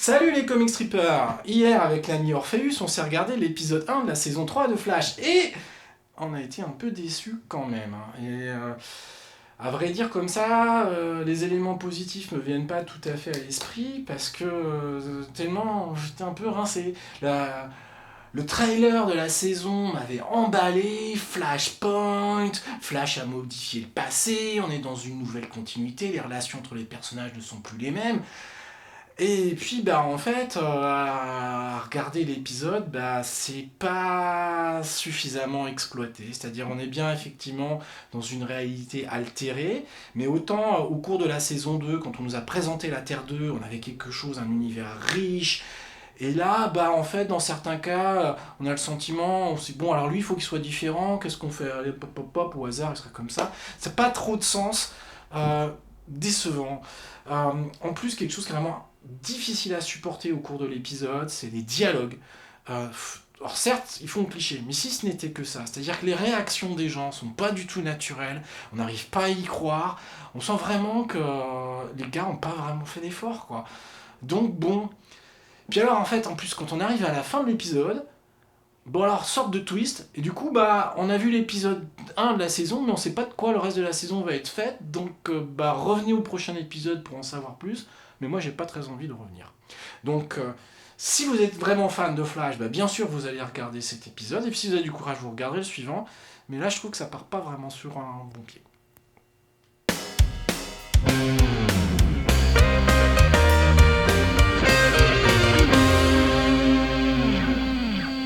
Salut les comic strippers! Hier, avec l'ami Orpheus, on s'est regardé l'épisode 1 de la saison 3 de Flash, et on a été un peu déçus quand même. À vrai dire, comme ça, les éléments positifs me viennent pas tout à fait à l'esprit, parce que tellement j'étais un peu rincé. Le trailer de la saison m'avait emballé, Flashpoint, Flash a modifié le passé, on est dans une nouvelle continuité, les relations entre les personnages ne sont plus les mêmes. Et puis en fait, à regarder l'épisode, c'est pas suffisamment exploité. C'est-à-dire on est bien effectivement dans une réalité altérée, mais autant au cours de la saison 2, quand on nous a présenté la Terre 2, on avait quelque chose, un univers riche. Et là, en fait, dans certains cas, on a le sentiment, on se dit, bon, alors lui, il faut qu'il soit différent, qu'est-ce qu'on fait? Allez, pop, pop, pop, au hasard, il serait comme ça. Ça n'a pas trop de sens, décevant. En plus, quelque chose qui est vraiment difficile à supporter au cours de l'épisode, c'est les dialogues. Alors certes, ils font cliché, mais si ce n'était que ça, c'est-à-dire que les réactions des gens sont pas du tout naturelles, on n'arrive pas à y croire, on sent vraiment que les gars n'ont pas vraiment fait d'efforts, quoi. Donc bon. Puis alors en fait, en plus, quand on arrive à la fin de l'épisode, bon alors, sorte de twist, et du coup, on a vu l'épisode 1 de la saison, mais on sait pas de quoi le reste de la saison va être fait, donc revenez au prochain épisode pour en savoir plus, mais moi j'ai pas très envie de revenir. Donc, si vous êtes vraiment fan de Flash, bien sûr vous allez regarder cet épisode, et puis si vous avez du courage, vous regarderez le suivant, mais là je trouve que ça part pas vraiment sur un bon pied.